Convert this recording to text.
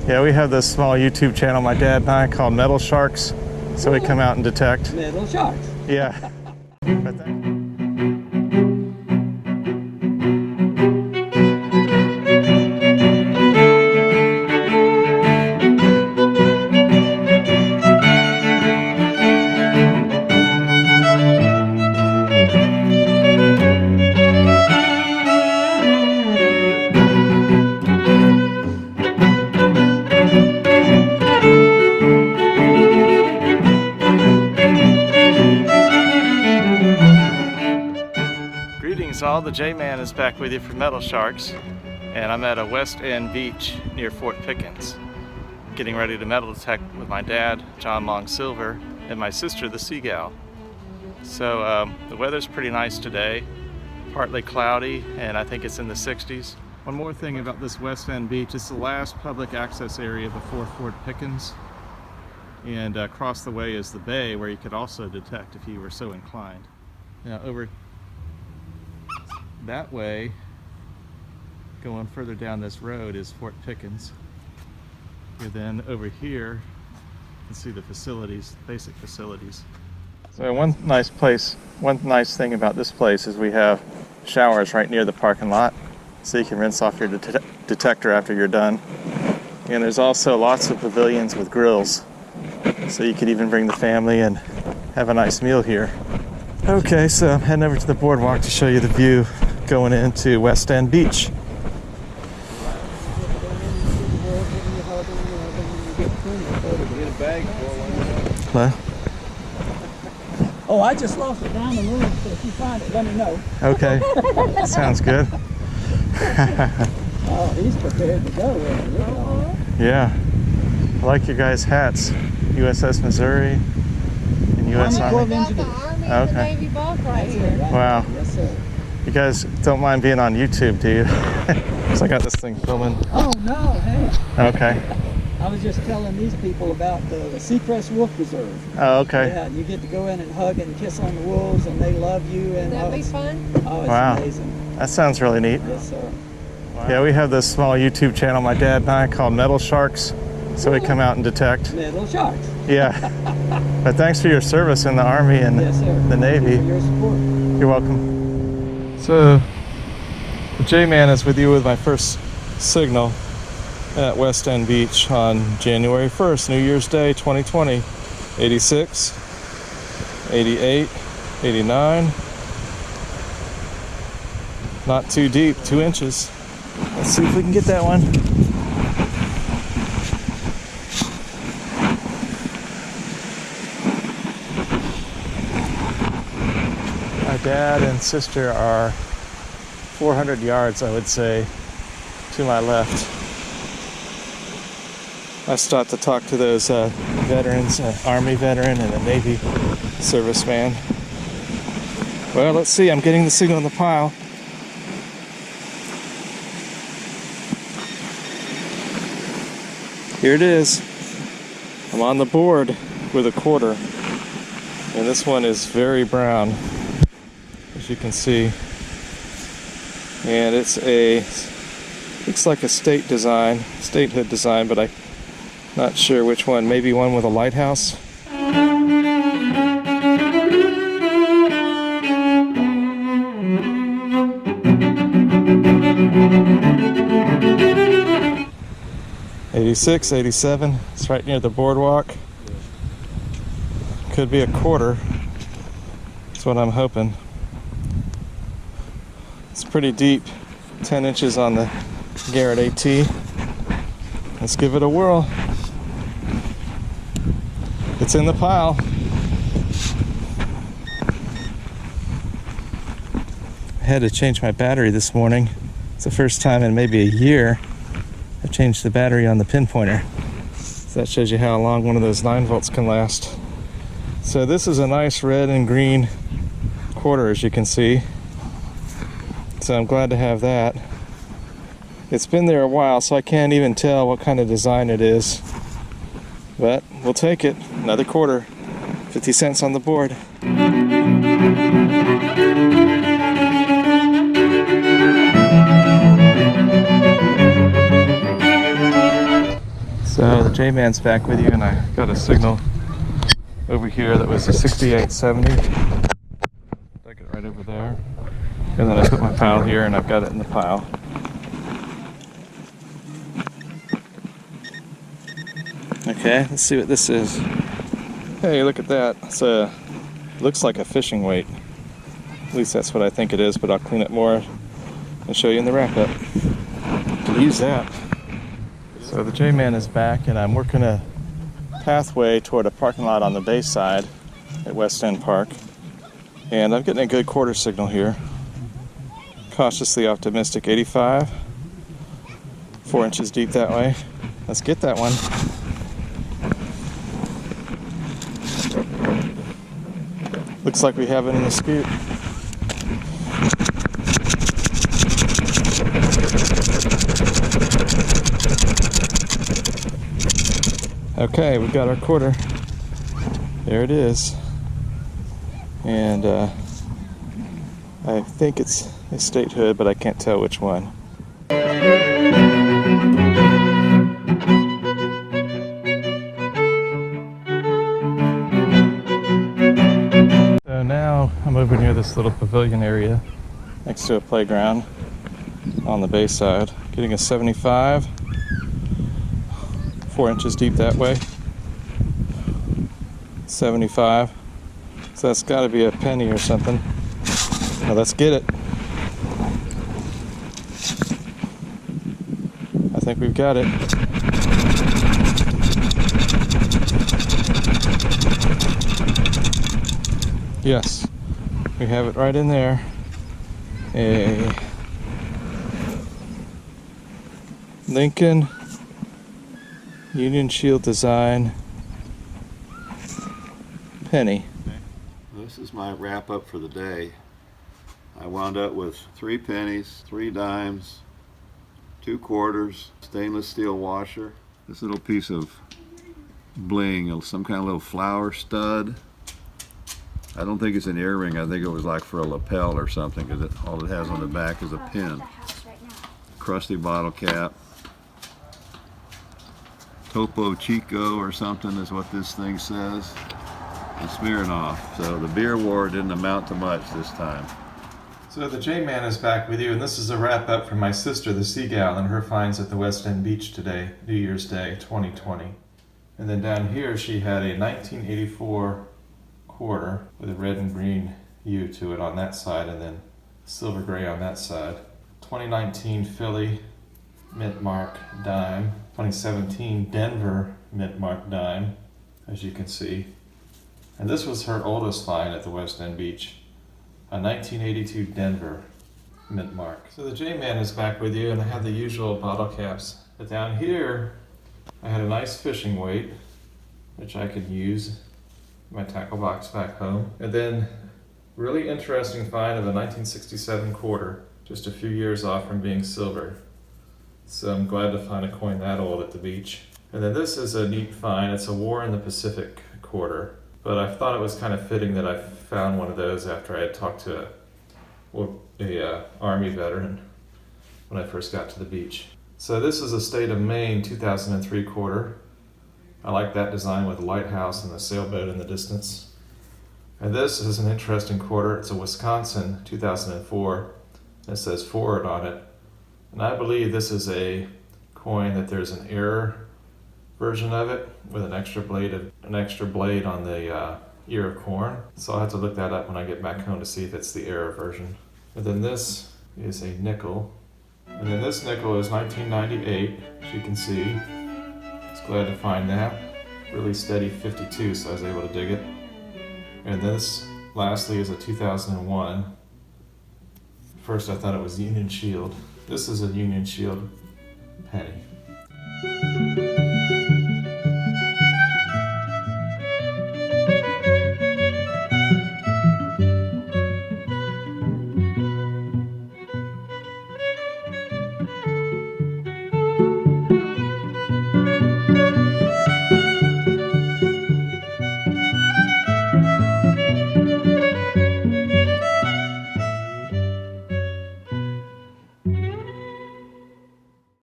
Yeah, we have this small YouTube channel, my dad and I, called Metal SHARXS. So we come out and detect. Metal Sharks. Yeah. But then... Greetings all, the J-Man is back with you from Metal SHARXS, and I'm at a West End beach near Fort Pickens, getting ready to metal detect with my dad, John Long Silver, and my sister, the Seagal. So the weather's pretty nice today, partly cloudy, and I think it's in the 60s. One more thing about this West End beach, it's the last public access area before Fort Pickens, and across the way is the bay where you could also detect if you were so inclined. Now over that way, going further down this road, is Fort Pickens. And then over here, you can see the facilities, basic facilities. So one nice thing about this place is we have showers right near the parking lot, so you can rinse off your detector after you're done. And there's also lots of pavilions with grills, so you could even bring the family and have a nice meal here. Okay, so I'm heading over to the boardwalk to show you the view going into West End Beach. Hello? Oh, I just lost it down the road, so if you find it, let me know. Okay, sounds good. Oh, he's prepared to go. Yeah, I like your guys' hats. USS Missouri and US Army. The Navy both right here. Wow. Yes, sir. You guys don't mind being on YouTube, do you? Because I got this thing filming. Oh, no, hey. Okay. I was just telling these people about the Seacrest Wolf Reserve. Oh, okay. Yeah, you get to go in and hug and kiss on the wolves, and they love you. And That'd be fun. Oh, it's wow. amazing. That sounds really neat. Yes, sir. Wow. Yeah, we have this small YouTube channel, my dad and I, called Metal SHARXS. So we come out and detect. Metal Sharks. Yeah. But thanks for your service in the Army and yes, sir. the Navy. Thank you for your support. You're welcome. So, the J-Man is with you with my first signal at West End Beach on January 1st, New Year's Day 2020. 86, 88, 89. Not too deep, 2 inches. Let's see if we can get that one. My dad and sister are 400 yards, I would say, to my left. I stopped to talk to those veterans, an Army veteran and a Navy serviceman. Well, let's see, I'm getting the signal in the pile. Here it is. I'm on the board with a quarter. And this one is very brown, as you can see. And it's looks like a statehood design, but I'm not sure which one. Maybe one with a lighthouse. '86, '87. It's right near the boardwalk. Could be a quarter. That's what I'm hoping. It's pretty deep, 10 inches on the Garrett AT. Let's give it a whirl. It's in the pile. I had to change my battery this morning. It's the first time in maybe a year I've changed the battery on the pinpointer. So that shows you how long one of those 9 volts can last. So this is a nice red and green quarter, as you can see. So I'm glad to have that. It's been there a while, so I can't even tell what kind of design it is. But we'll take it. Another quarter. 50 cents on the board. So the J-Man's back with you, and I got a signal over here that was a 6870. Stuck it right over there. And then I put my pile here, and I've got it in the pile. Okay, let's see what this is. Hey, look at that. It's looks like a fishing weight. At least that's what I think it is, but I'll clean it more and show you in the wrap-up. Can use that. So the J-Man is back, and I'm working a pathway toward a parking lot on the bay side at West End Park. And I'm getting a good quarter signal here. Cautiously optimistic, 85. 4 inches deep that way. Let's get that one. Looks like we have it in the scoop. Okay, we've got our quarter. There it is. And I think it's a statehood, but I can't tell which one. So now I'm over near this little pavilion area next to a playground on the bay side. Getting a 75. 4 inches deep that way. 75. So that's got to be a penny or something. Now let's get it. I think we've got it. Yes, we have it right in there. A Lincoln Union Shield design penny. This is my wrap up for the day. I wound up with 3 pennies, 3 dimes, 2 quarters, stainless steel washer, this little piece of bling, some kind of little flower stud. I don't think it's an earring, I think it was like for a lapel or something, because all it has on the back is a pin. Crusty bottle cap. Topo Chico or something is what this thing says. And Smirnoff. So the beer war didn't amount to much this time. So the J-Man is back with you, and this is a wrap-up from my sister, the Seagal, and her finds at the West End Beach today, New Year's Day 2020. And then down here she had a 1984 quarter with a red and green U to it on that side, and then silver gray on that side. 2019 Philly mint mark dime. 2017 Denver mint mark dime, as you can see. And this was her oldest find at the West End Beach. A 1982 Denver mint mark. So the J-Man is back with you, and I have the usual bottle caps. But down here, I had a nice fishing weight, which I could use in my tackle box back home. And then, really interesting find of a 1967 quarter, just a few years off from being silver. So I'm glad to find a coin that old at the beach. And then this is a neat find. It's a War in the Pacific quarter. But I thought it was kind of fitting that I found one of those after I had talked to a Army veteran when I first got to the beach. So this is a State of Maine 2003 quarter. I like that design with the lighthouse and the sailboat in the distance. And this is an interesting quarter. It's a Wisconsin 2004. It says forward on it. And I believe this is a coin that there's an error version of it with an extra blade on the ear of corn. So I'll have to look that up when I get back home to see if it's the error version. And then this is a nickel. And then this nickel is 1998, as you can see. It's glad to find that. Really steady 52, so I was able to dig it. And this, lastly, is a 2001. First I thought it was Union Shield. This is a Union Shield penny.